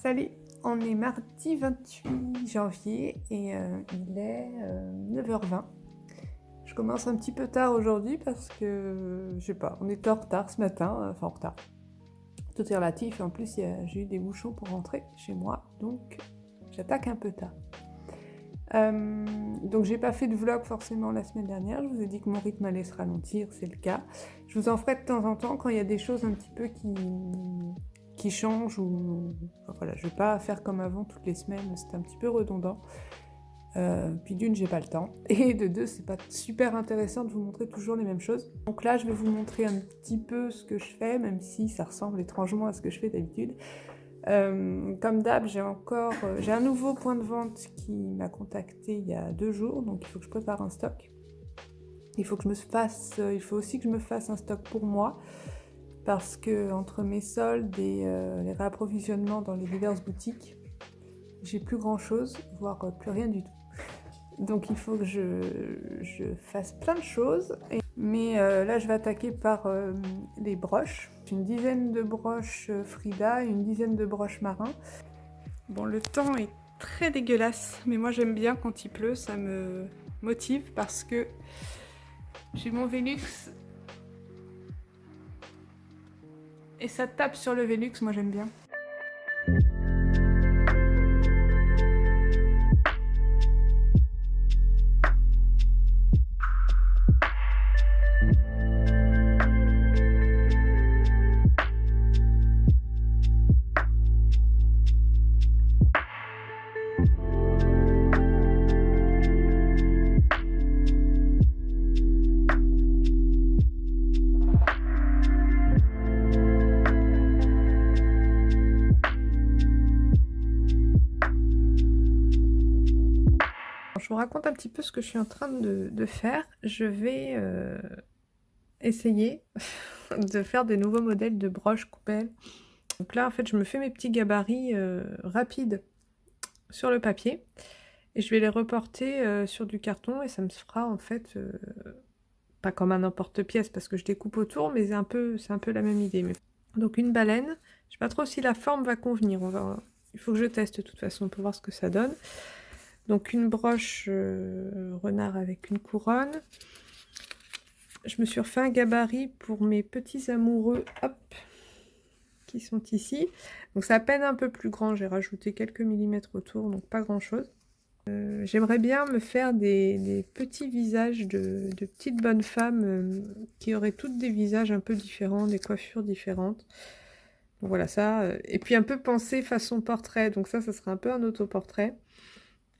Salut, on est mardi 28 janvier et il est 9h20. Je commence un petit peu tard aujourd'hui parce que, je sais pas, on était en retard ce matin, enfin en retard. Tout est relatif et en plus j'ai eu des bouchons pour rentrer chez moi, donc j'attaque un peu tard. Donc j'ai pas fait de vlog forcément la semaine dernière, je vous ai dit que mon rythme allait se ralentir, c'est le cas. Je vous en ferai de temps en temps quand il y a des choses un petit peu qui changent ou... Enfin, voilà, je vais pas faire comme avant toutes les semaines, c'est un petit peu redondant. Puis d'une, j'ai pas le temps. Et de deux, c'est pas super intéressant de vous montrer toujours les mêmes choses. Donc là, je vais vous montrer un petit peu ce que je fais, même si ça ressemble étrangement à ce que je fais d'habitude. Comme d'hab, j'ai un nouveau point de vente qui m'a contacté il y a 2 jours, donc il faut que je prépare un stock. Il faut aussi que je me fasse un stock pour moi, parce que entre mes soldes et les réapprovisionnements dans les diverses boutiques, j'ai plus grand chose, voire plus rien du tout. Donc il faut que je fasse plein de choses. Mais là, je vais attaquer par les broches. J'ai une dizaine de broches Frida et une dizaine de broches Marin. Bon, le temps est très dégueulasse, mais moi j'aime bien quand il pleut, ça me motive parce que j'ai mon Velux et ça tape sur le Velux, moi j'aime bien. Je vous raconte un petit peu ce que je suis en train de faire. Je vais essayer de faire des nouveaux modèles de broches coupelles. Donc là, en fait, je me fais mes petits gabarits rapides sur le papier et je vais les reporter sur du carton et ça me fera en fait pas comme un emporte-pièce parce que je découpe autour, mais c'est un peu la même idée. Donc une baleine, je sais pas trop si la forme va convenir. Il faut que je teste de toute façon pour voir ce que ça donne. Donc une broche renard avec une couronne. Je me suis refait un gabarit pour mes petits amoureux, hop, qui sont ici. Donc ça peine un peu plus grand, j'ai rajouté quelques millimètres autour, donc pas grand chose. J'aimerais bien me faire des petits visages de petites bonnes femmes qui auraient toutes des visages un peu différents, des coiffures différentes. Donc voilà ça, et puis un peu penser façon portrait, donc ça serait un peu un autoportrait.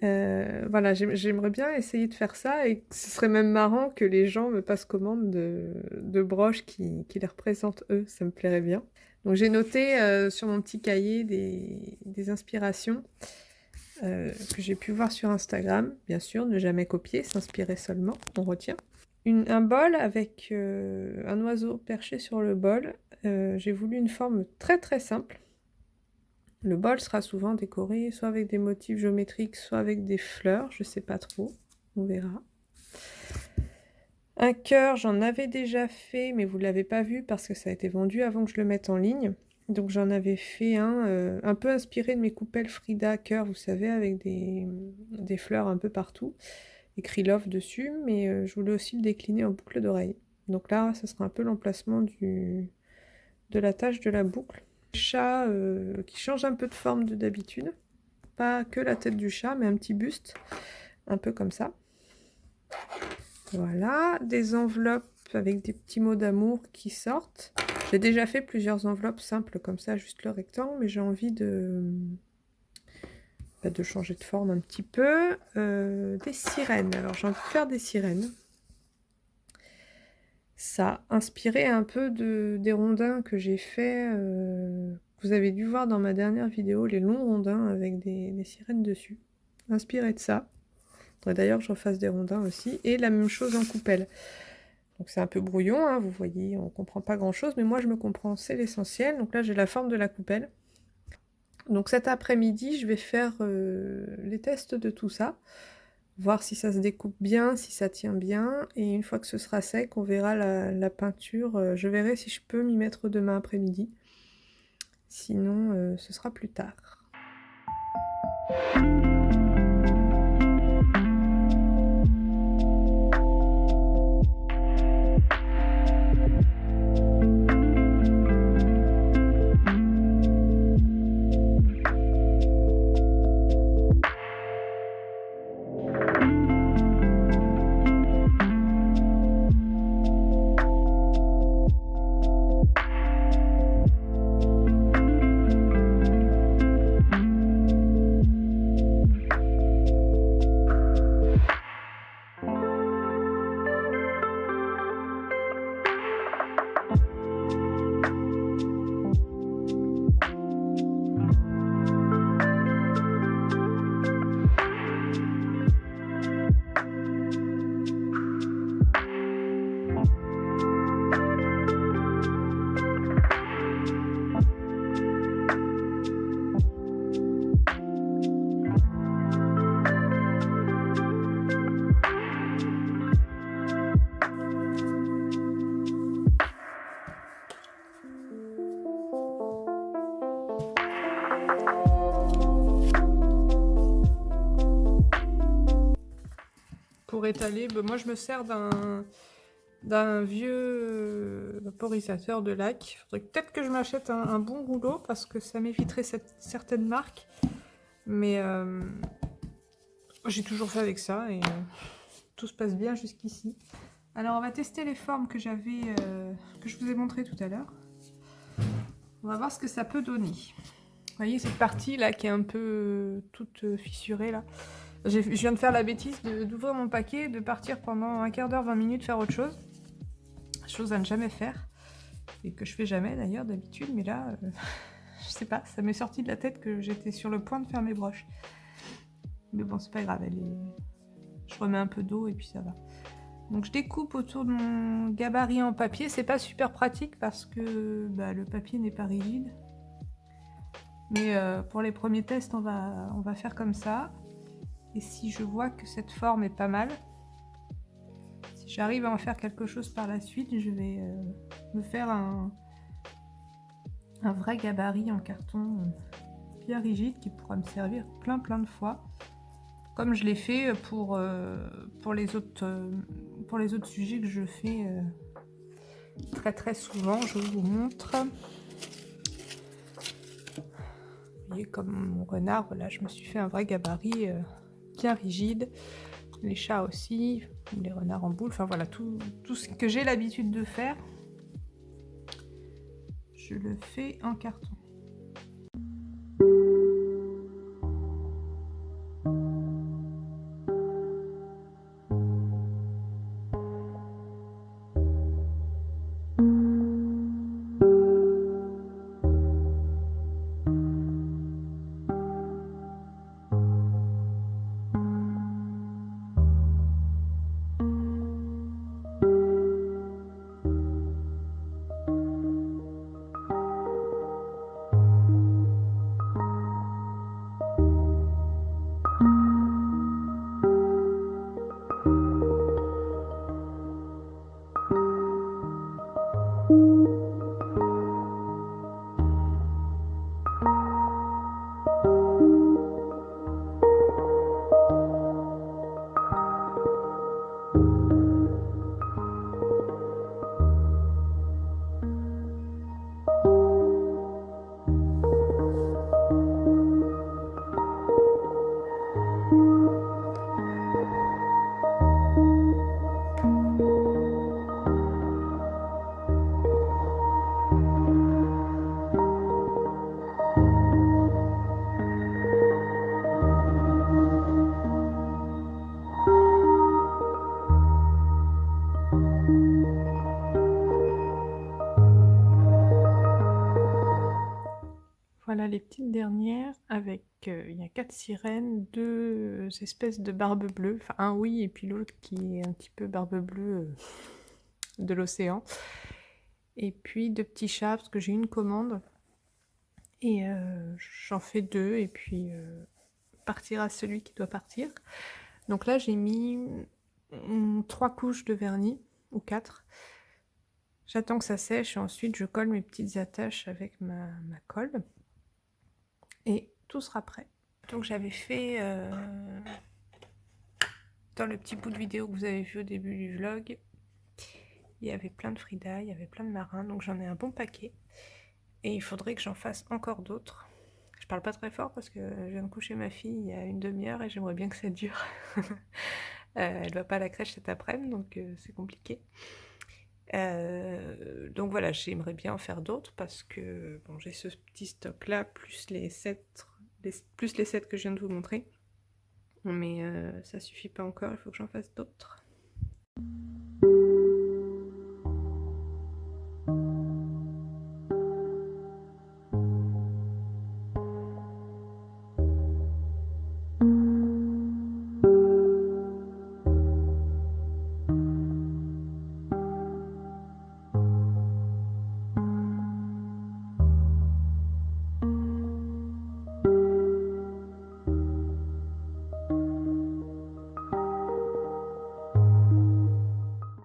Voilà, j'aimerais bien essayer de faire ça et ce serait même marrant que les gens me passent commande de broches qui les représentent eux, ça me plairait bien. Donc j'ai noté sur mon petit cahier des inspirations que j'ai pu voir sur Instagram, bien sûr, ne jamais copier, s'inspirer seulement, on retient. Un bol avec un oiseau perché sur le bol, j'ai voulu une forme très très simple. Le bol sera souvent décoré soit avec des motifs géométriques, soit avec des fleurs, je sais pas trop, on verra. Un cœur, j'en avais déjà fait, mais vous ne l'avez pas vu parce que ça a été vendu avant que je le mette en ligne. Donc j'en avais fait un peu inspiré de mes coupelles Frida cœur, vous savez, avec des fleurs un peu partout, écrit Love dessus, mais je voulais aussi le décliner en boucle d'oreille. Donc là, ça sera un peu l'emplacement de la tache de la boucle. Chat qui change un peu de forme de d'habitude, pas que la tête du chat, mais un petit buste, un peu comme ça. Voilà, des enveloppes avec des petits mots d'amour qui sortent. J'ai déjà fait plusieurs enveloppes simples comme ça, juste le rectangle, mais j'ai envie de changer de forme un petit peu. Des sirènes, alors j'ai envie de faire des sirènes. Ça, inspiré un peu des rondins que j'ai fait, vous avez dû voir dans ma dernière vidéo, les longs rondins avec des sirènes dessus. Inspiré de ça. Il faudrait d'ailleurs que je refasse des rondins aussi. Et la même chose en coupelle. Donc c'est un peu brouillon, hein, vous voyez, on ne comprend pas grand chose, mais moi je me comprends, c'est l'essentiel. Donc là j'ai la forme de la coupelle. Donc cet après-midi, je vais faire les tests de tout ça, voir si ça se découpe bien, si ça tient bien, et une fois que ce sera sec, on verra la peinture. Je verrai si je peux m'y mettre demain après-midi, sinon ce sera plus tard. Pour étaler, moi je me sers d'un vieux vaporisateur de lac. Il faudrait peut-être que je m'achète un bon rouleau parce que ça m'éviterait certaines marques. Mais j'ai toujours fait avec ça et tout se passe bien jusqu'ici. Alors on va tester les formes que je vous ai montrées tout à l'heure. On va voir ce que ça peut donner. Vous voyez cette partie là qui est un peu toute fissurée là. Je viens de faire la bêtise d'ouvrir mon paquet, de partir pendant un quart d'heure, 20 minutes faire autre chose. Chose à ne jamais faire. Et que je fais jamais d'ailleurs d'habitude, mais là, je sais pas, ça m'est sorti de la tête que j'étais sur le point de faire mes broches. Mais bon, c'est pas grave, je remets un peu d'eau et puis ça va. Donc je découpe autour de mon gabarit en papier. C'est pas super pratique parce que le papier n'est pas rigide. Mais pour les premiers tests, on va faire comme ça. Et si je vois que cette forme est pas mal, si j'arrive à en faire quelque chose par la suite, je vais me faire un vrai gabarit en carton bien rigide qui pourra me servir plein de fois. Comme je l'ai fait pour les autres sujets que je fais très souvent. Je vous montre. Vous voyez, comme mon renard, voilà, je me suis fait un vrai gabarit bien rigide. Les chats aussi, les renards en boule, enfin voilà, tout ce que j'ai l'habitude de faire, je le fais en carton. Voilà les petites dernières avec, il y a 4 sirènes, 2 espèces de barbe bleue, enfin un oui et puis l'autre qui est un petit peu barbe bleue de l'océan. Et puis 2 petits chats parce que j'ai une commande et j'en fais 2 et puis partira celui qui doit partir. Donc là j'ai mis 3 couches de vernis ou 4. J'attends que ça sèche et ensuite je colle mes petites attaches avec ma colle. Et tout sera prêt. Donc j'avais fait dans le petit bout de vidéo que vous avez vu au début du vlog, il y avait plein de Frida, il y avait plein de marins, donc j'en ai un bon paquet. Et il faudrait que j'en fasse encore d'autres. Je parle pas très fort parce que je viens de coucher ma fille il y a une demi-heure et j'aimerais bien que ça dure. Elle va pas à la crèche cet après-midi, donc c'est compliqué. Donc voilà, j'aimerais bien en faire d'autres parce que bon, j'ai ce petit stock là, plus les 7 que je viens de vous montrer. Mais ça suffit pas encore, il faut que j'en fasse d'autres.